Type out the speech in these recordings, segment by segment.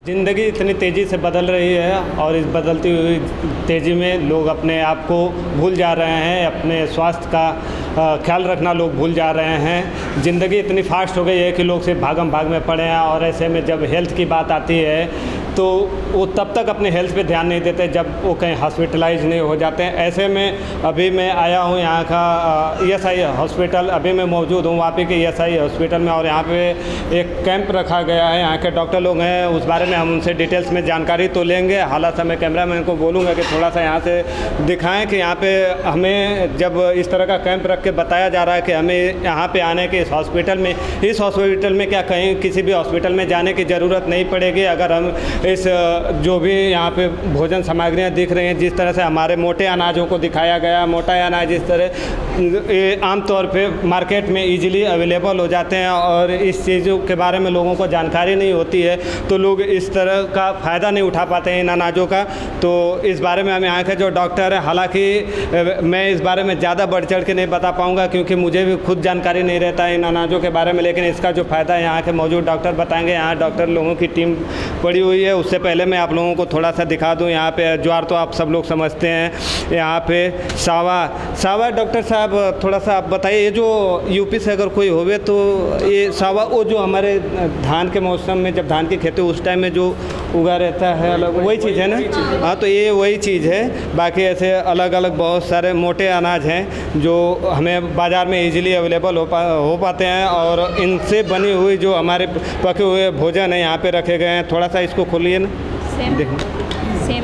ज़िंदगी इतनी तेज़ी से बदल रही है और इस बदलती हुई तेज़ी में लोग अपने आप को भूल जा रहे हैं, अपने स्वास्थ्य का ख्याल रखना लोग भूल जा रहे हैं। ज़िंदगी इतनी फास्ट हो गई है कि लोग सिर्फ भागम भाग में पड़े हैं और ऐसे में जब हेल्थ की बात आती है तो वो तब तक अपने हेल्थ पे ध्यान नहीं देते जब वो कहीं हॉस्पिटलाइज नहीं हो जाते हैं। ऐसे में अभी मैं आया हूँ यहाँ का ESI हॉस्पिटल, अभी मैं मौजूद हूँ वहाँ पे के ESI हॉस्पिटल में और यहाँ पे एक कैंप रखा गया है। यहाँ के डॉक्टर लोग हैं, उस बारे में हम उनसे डिटेल्स में जानकारी तो लेंगे। हालांकि मैं कैमरामैन को बोलूँगा कि थोड़ा सा यहाँ से दिखाएँ कि यहाँ पे हमें जब इस तरह का कैंप रख के बताया जा रहा है कि हमें यहाँ पे आने के इस हॉस्पिटल में क्या कहीं किसी भी हॉस्पिटल में जाने की ज़रूरत नहीं पड़ेगी अगर हम इस जो भी यहाँ पे भोजन सामग्रियाँ दिख रही हैं, जिस तरह से हमारे मोटे अनाजों को दिखाया गया, मोटा अनाज इस तरह आमतौर पे मार्केट में इजीली अवेलेबल हो जाते हैं और इस चीज़ों के बारे में लोगों को जानकारी नहीं होती है तो लोग इस तरह का फ़ायदा नहीं उठा पाते हैं इन अनाजों का। तो इस बारे में हम यहाँ के जो डॉक्टर हैं, हालांकि मैं इस बारे में ज़्यादा बढ़ चढ़ के नहीं बता पाऊँगा क्योंकि मुझे भी खुद जानकारी नहीं रहता है इन अनाजों के बारे में, लेकिन इसका जो फ़ायदा है यहाँ के मौजूद डॉक्टर बताएँगे। यहाँ डॉक्टर लोगों की टीम पड़ी हुई है। उससे पहले मैं आप लोगों को थोड़ा सा दिखा दूं। यहाँ पे ज्वार तो आप सब लोग समझते हैं, यहाँ पे सावा डॉक्टर साहब थोड़ा सा आप बताइए, ये जो यूपी से अगर कोई होवे तो ये सावा वो जो हमारे धान के मौसम में जब धान की खेती उस टाइम में जो उगा रहता है अलग वही चीज़ है ना? हाँ, तो ये वही चीज़ है। बाकी ऐसे अलग अलग बहुत सारे मोटे अनाज हैं जो हमें बाज़ार में ईजिली अवेलेबल हो पाते हैं और इनसे बनी हुई जो हमारे पके हुए भोजन है यहाँ पे रखे गए हैं। थोड़ा सा इसको खोलिए ना, देखो।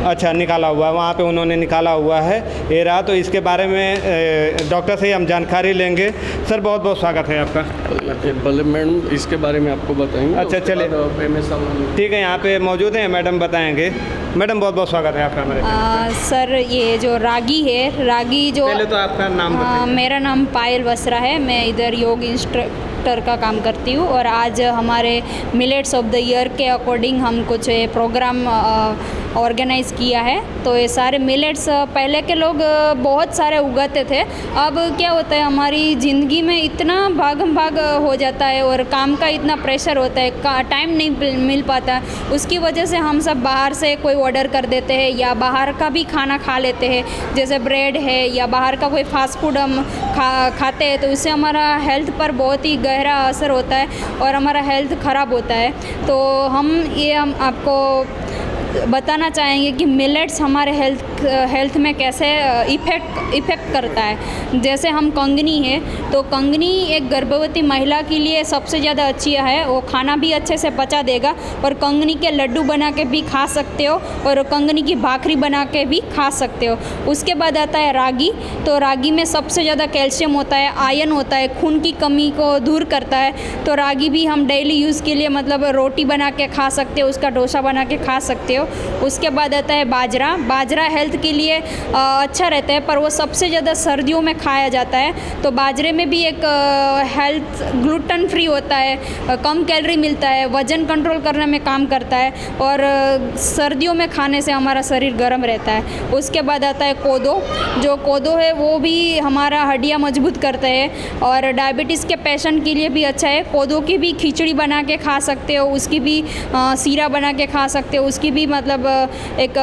अच्छा, निकाला हुआ है वहाँ पे, उन्होंने निकाला हुआ है ये रहा। तो इसके बारे में डॉक्टर से ही हम जानकारी लेंगे। सर बहुत बहुत स्वागत है आपका। भले मैडम, इसके बारे में आपको बताएंगे। अच्छा चलिए, ठीक है, यहाँ पे मौजूद हैं मैडम, बताएंगे। मैडम बहुत बहुत स्वागत है आपका हमारे। सर ये जो रागी है, रागी जो पहले तो आपका नाम बताइए। मेरा नाम पायल बसरा है, मैं इधर योग इंस्ट्रक्टर का काम करती हूँ और आज हमारे मिलेट्स ऑफ द ईयर के अकॉर्डिंग हम कुछ प्रोग्राम ऑर्गेनाइज़ किया है। तो ये सारे मिलेट्स पहले के लोग बहुत सारे उगाते थे। अब क्या होता है, हमारी ज़िंदगी में इतना भागम भाग हो जाता है और काम का इतना प्रेशर होता है, टाइम नहीं मिल पाता। उसकी वजह से हम सब बाहर से कोई ऑर्डर कर देते हैं या बाहर का भी खाना खा लेते हैं, जैसे ब्रेड है या बाहर का कोई फास्ट फूड हम खाते हैं। तो इससे हमारा हेल्थ पर बहुत ही गहरा असर होता है और हमारा हेल्थ ख़राब होता है। तो हम आपको बताना चाहेंगे कि मिलेट्स हमारे हेल्थ में कैसे इफ़ेक्ट करता है। जैसे हम कंगनी है, तो कंगनी एक गर्भवती महिला के लिए सबसे ज़्यादा अच्छी है। वो खाना भी अच्छे से पचा देगा और कंगनी के लड्डू बना के भी खा सकते हो और कंगनी की भाखरी बना के भी खा सकते हो। उसके बाद आता है रागी। तो रागी में सबसे ज़्यादा कैल्शियम होता है, आयरन होता है, खून की कमी को दूर करता है। तो रागी भी हम डेली यूज़ के लिए मतलब रोटी बना के खा सकते हो, उसका डोसा बना के खा सकते हो। उसके बाद आता है बाजरा हेल्थ के लिए अच्छा रहता है, पर वो सबसे ज़्यादा सर्दियों में खाया जाता है। तो बाजरे में भी एक हेल्थ ग्लूटेन फ्री होता है, कम कैलोरी मिलता है, वज़न कंट्रोल करने में काम करता है और सर्दियों में खाने से हमारा शरीर गर्म रहता है। उसके बाद आता है कोदो। जो कोदो है वो भी हमारा हड्डियाँ मजबूत करता है और डायबिटीज़ के पेशेंट के लिए भी अच्छा है। कोदो की भी खिचड़ी बना के खा सकते हो, उसकी भी सीरा बना के खा सकते हो, उसकी भी मतलब एक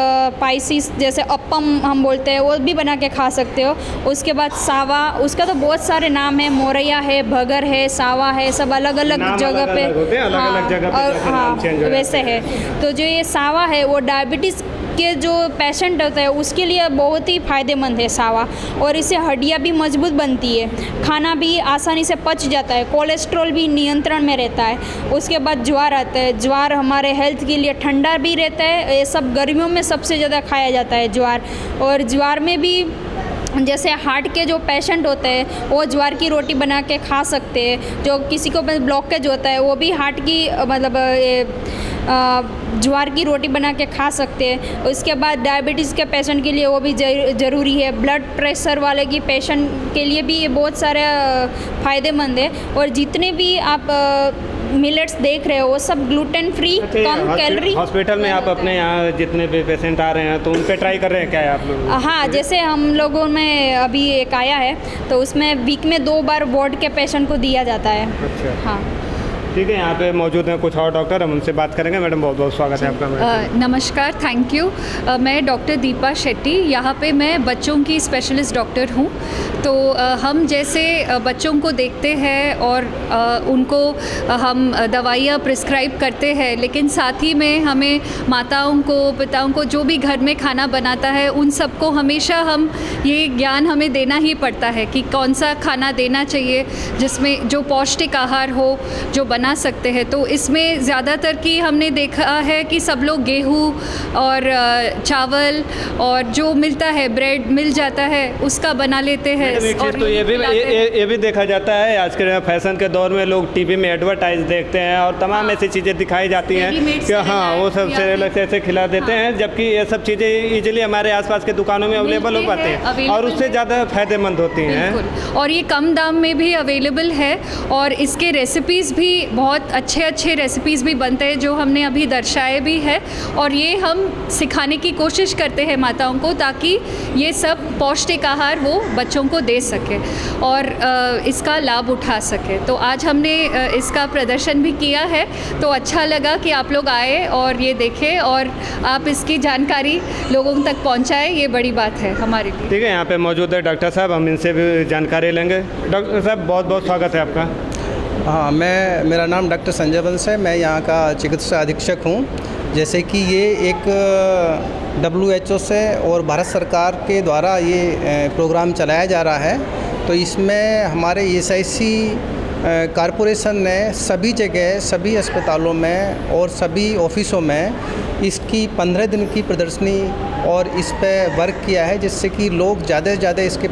पाइसिस जैसे अप्पम हम बोलते हैं वो भी बना के खा सकते हो। उसके बाद सावा, उसका तो बहुत सारे नाम है, मोरैया है, भगर है, सावा है, सब अलग अलग जगह पे हाँ वैसे है। तो जो ये सावा है वो डायबिटीज़ के जो पेशेंट होता है उसके लिए बहुत ही फ़ायदेमंद है सावा, और इससे हड्डियाँ भी मजबूत बनती है, खाना भी आसानी से पच जाता है, कोलेस्ट्रॉल भी नियंत्रण में रहता है। उसके बाद ज्वार आता है। ज्वार हमारे हेल्थ के लिए ठंडा भी रहता है, ये सब गर्मियों में सबसे ज़्यादा खाया जाता है ज्वार। और ज्वार में भी जैसे हार्ट के जो पेशेंट होते हैं वो ज्वार की रोटी बना के खा सकते हैं। जो किसी को ब्लॉकेज होता है वो भी हार्ट की मतलब ज्वार की रोटी बना के खा सकते हैं। उसके बाद डायबिटीज़ के पेशेंट के लिए वो भी ज़रूरी है। ब्लड प्रेशर वाले की पेशेंट के लिए भी ये बहुत सारे फ़ायदेमंद है। और जितने भी आप मिलेट्स देख रहे हो वो सब ग्लूटेन फ्री, कम कैलोरी। हॉस्पिटल में आप अपने यहाँ जितने भी पेशेंट आ रहे हैं तो उन पे ट्राई कर रहे हैं क्या है आप लोग? हाँ, जैसे हम लोगों में अभी एक आया है तो उसमें वीक में 2 बार वार्ड के पेशेंट को दिया जाता है। अच्छा। हाँ, ठीक है, यहाँ पे मौजूद हैं कुछ और डॉक्टर, हम उनसे बात करेंगे। मैडम बहुत बहुत स्वागत है आपका। नमस्कार, थैंक यू। मैं डॉक्टर दीपा शेट्टी, यहाँ पे मैं बच्चों की स्पेशलिस्ट डॉक्टर हूँ। तो हम जैसे बच्चों को देखते हैं और उनको हम दवाइयाँ प्रिस्क्राइब करते हैं, लेकिन साथ ही में हमें माताओं को, पिताओं को, जो भी घर में खाना बनाता है, उन सबको हमेशा हम ये ज्ञान हमें देना ही पड़ता है कि कौन सा खाना देना चाहिए जिसमें जो पौष्टिक आहार हो, जो बना सकते हैं। तो इसमें ज़्यादातर कि हमने देखा है कि सब लोग गेहूँ और चावल और जो मिलता है, ब्रेड मिल जाता है, उसका बना लेते हैं। एक चीज़ तो ये भी देखा जाता है आज के फैशन के दौर में लोग टीवी में एडवर्टाइज देखते हैं और तमाम ऐसी चीज़ें दिखाई जाती हैं कि हाँ वो सब सेरेलैक्स ऐसे खिला देते हैं, जबकि ये सब चीज़ें इजीली हमारे आसपास के दुकानों में अवेलेबल हो पाती हैं और उससे ज़्यादा फायदेमंद होती हैं। और ये कम दाम में भी अवेलेबल है और इसके रेसिपीज़ भी बहुत अच्छे रेसिपीज़ भी बनते हैं जो हमने अभी दर्शाए भी है, और ये हम सिखाने की कोशिश करते हैं माताओं को, ताकि ये सब पौष्टिक आहार वो बच्चों को दे सके और इसका लाभ उठा सके। तो आज हमने इसका प्रदर्शन भी किया है, तो अच्छा लगा कि आप लोग आए और ये देखें और आप इसकी जानकारी लोगों तक पहुंचाएं, ये बड़ी बात है हमारे लिए। ठीक है, यहाँ पे मौजूद है डॉक्टर साहब, हम इनसे भी जानकारी लेंगे। डॉक्टर साहब बहुत बहुत स्वागत है आपका। हाँ, मेरा नाम डॉक्टर संजय वंश है, मैं यहाँ का चिकित्सा अधीक्षक हूँ। जैसे कि ये एक WHO से और भारत सरकार के द्वारा ये प्रोग्राम चलाया जा रहा है, तो इसमें हमारे ESIC कॉरपोरेशन ने सभी जगह, सभी अस्पतालों में और सभी ऑफिसों में इसकी 15 दिन की प्रदर्शनी और इस पे वर्क किया है, जिससे कि लोग ज़्यादा से ज़्यादा इसके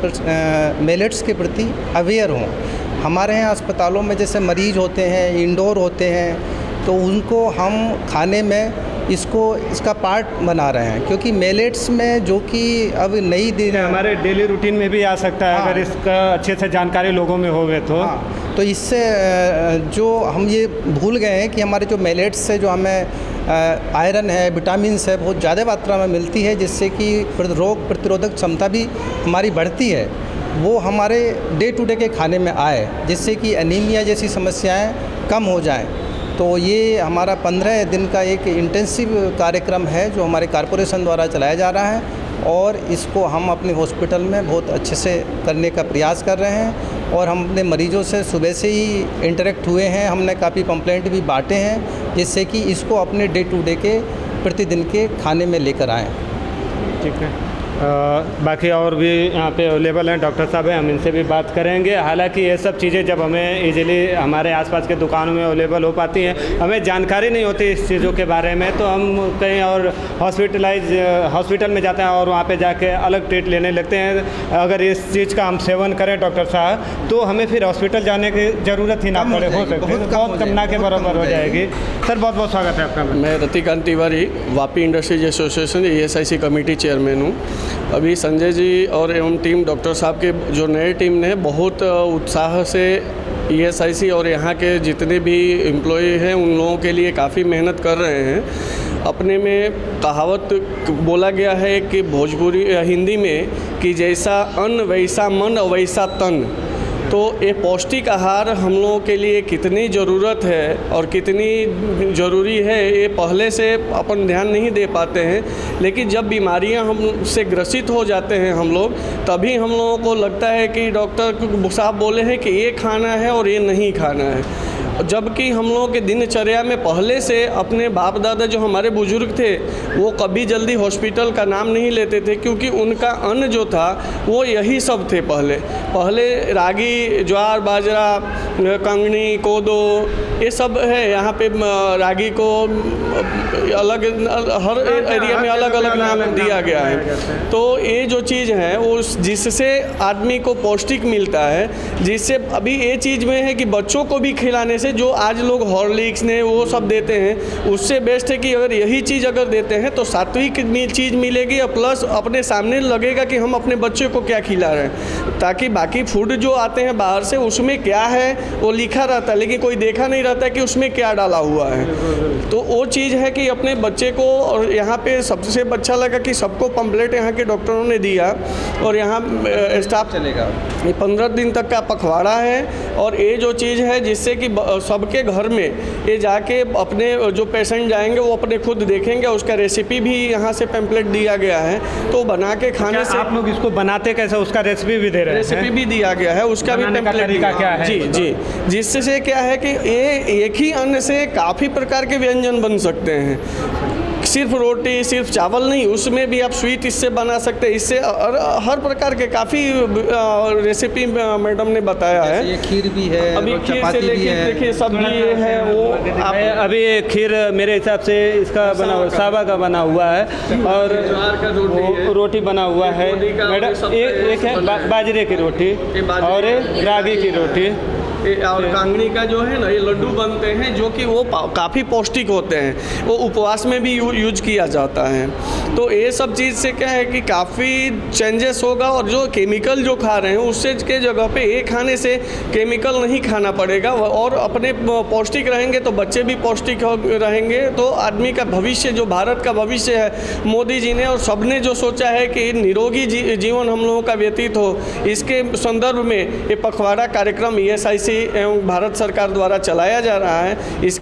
मिलेट्स के प्रति अवेयर हों। हमारे यहाँ अस्पतालों में जैसे मरीज़ होते हैं, इंडोर होते हैं, तो उनको हम खाने में इसका पार्ट बना रहे हैं, क्योंकि मिलेट्स में जो कि अब नई दिन हमारे डेली रूटीन में भी आ सकता है। हाँ, अगर इसका अच्छे से जानकारी लोगों में होवे तो। हाँ, तो इससे जो हम ये भूल गए हैं कि हमारे जो मिलेट्स से जो हमें आयरन है, विटामिन्स है, बहुत ज़्यादा मात्रा में मिलती है, जिससे कि रोग प्रतिरोधक क्षमता भी हमारी बढ़ती है, वो हमारे डे टू डे के खाने में आए, जिससे कि एनीमिया जैसी समस्याएं कम हो जाएं। तो ये हमारा 15 दिन का एक इंटेंसिव कार्यक्रम है जो हमारे कॉरपोरेशन द्वारा चलाया जा रहा है, और इसको हम अपने हॉस्पिटल में बहुत अच्छे से करने का प्रयास कर रहे हैं। और हम अपने मरीज़ों से सुबह से ही इंटरेक्ट हुए हैं, हमने काफ़ी कंप्लेंट भी बांटे हैं, जिससे कि इसको अपने डे टू डे के प्रतिदिन के खाने में लेकर आएँ। ठीक है, बाकी और भी यहाँ पे अवेलेबल हैं डॉक्टर साहब हैं, हम इनसे भी बात करेंगे। हालांकि ये सब चीज़ें जब हमें इजीली हमारे आसपास के दुकानों में अवेलेबल हो पाती हैं, हमें जानकारी नहीं होती इस चीज़ों के बारे में, तो हम कहीं और हॉस्पिटल में जाते हैं और वहाँ पे जाके अलग ट्रीट लेने लगते हैं। अगर इस चीज़ का हम सेवन करें डॉक्टर साहब, तो हमें फिर हॉस्पिटल जाने की ज़रूरत ही ना पड़े, हो सकती है बहुत कम ना के बराबर हो जाएगी। सर बहुत बहुत स्वागत है आपका। मैं Ratikant Tiwari, Vapi industries association ESIC committee chairman हूँ। अभी संजय जी और एवं टीम डॉक्टर साहब के जो नए टीम ने बहुत उत्साह से ESIC और यहाँ के जितने भी एम्प्लॉय हैं उन लोगों के लिए काफ़ी मेहनत कर रहे हैं। अपने में कहावत बोला गया है कि भोजपुरी हिंदी में कि जैसा अन्न वैसा मन और वैसा तन, तो ये पौष्टिक आहार हम लोगों के लिए कितनी ज़रूरत है और कितनी ज़रूरी है, ये पहले से अपन ध्यान नहीं दे पाते हैं, लेकिन जब बीमारियां हमसे ग्रसित हो जाते हैं हम लोग, तभी हम लोगों को लगता है कि डॉक्टर साहब बोले हैं कि ये खाना है और ये नहीं खाना है। जबकि हम लोगों के दिनचर्या में पहले से अपने बाप दादा जो हमारे बुजुर्ग थे, वो कभी जल्दी हॉस्पिटल का नाम नहीं लेते थे, क्योंकि उनका अन्न जो था वो यही सब थे। पहले रागी, ज्वार, बाजरा, कंगनी, कोदो, ये सब है। यहाँ पे रागी को अलग हर एरिया में अलग अलग नाम दिया गया है। तो ये जो चीज़ है वो जिससे आदमी को पौष्टिक मिलता है, जिससे अभी ये चीज़ में है कि बच्चों को भी खिलाने से जो आज लोग हॉर्लिक्स ने वो सब देते हैं, उससे बेस्ट है कि अगर यही चीज़ अगर देते हैं तो सात्विक चीज़ मिलेगी और प्लस अपने सामने लगेगा कि हम अपने बच्चे को क्या खिला रहे हैं, ताकि बाकी फूड जो आते हैं बाहर से उसमें क्या है वो लिखा रहता है, लेकिन कोई देखा नहीं रहता कि उसमें क्या डाला हुआ है। तो वो चीज़ है कि अपने बच्चे को, और यहाँ पे सबसे अच्छा लगा कि सबको पम्पलेट यहाँ के डॉक्टरों ने दिया और यहाँ स्टाफ चलेगा। ये 15 दिन तक का पखवाड़ा है। और ये जो चीज़ है जिससे कि सबके घर में ये जाके अपने जो पेशेंट जाएंगे वो अपने खुद देखेंगे। उसका रेसिपी भी यहाँ से पैम्पलेट दिया गया है, तो बना के खाने से आप लोग इसको बनाते कैसे, उसका रेसिपी भी दे रहे हैं? रेसिपी भी दिया गया है, उसका भी बनाने का पैम्पलेट तरीका क्या है? जी जी, जिससे क्या है कि ये एक ही अन्न से काफ़ी प्रकार के व्यंजन बन सकते हैं। सिर्फ रोटी, सिर्फ चावल नहीं, उसमें भी आप स्वीट इससे बना सकते हैं। इससे हर प्रकार के काफ़ी रेसिपी मैडम ने बताया है। ये खीर भी है, अभी खीर से चपाती भी लेके है। देखिए सब्जी है वो अभी खीर मेरे हिसाब से इसका बना हुआ सावा का बना हुआ है, और ज्वार का रोटी है, रोटी बना हुआ है मैडम। एक है बाजरे की रोटी और एक रागी की रोटी, और कांगड़ी का जो है ना ये लड्डू बनते हैं जो कि वो काफ़ी पौष्टिक होते हैं, वो उपवास में भी यूज किया जाता है। तो ये सब चीज़ से क्या है कि काफ़ी चेंजेस होगा, और जो केमिकल जो खा रहे हैं उससे के जगह पे ये खाने से केमिकल नहीं खाना पड़ेगा, और अपने पौष्टिक रहेंगे तो बच्चे भी पौष्टिक रहेंगे। तो आदमी का भविष्य, जो भारत का भविष्य है, मोदी जी ने और सबने जो सोचा है कि निरोगी जीवन हम लोगों का व्यतीत हो, इसके संदर्भ में ये पखवाड़ा कार्यक्रम ESIC एवं भारत सरकार द्वारा चलाया जा रहा है। इस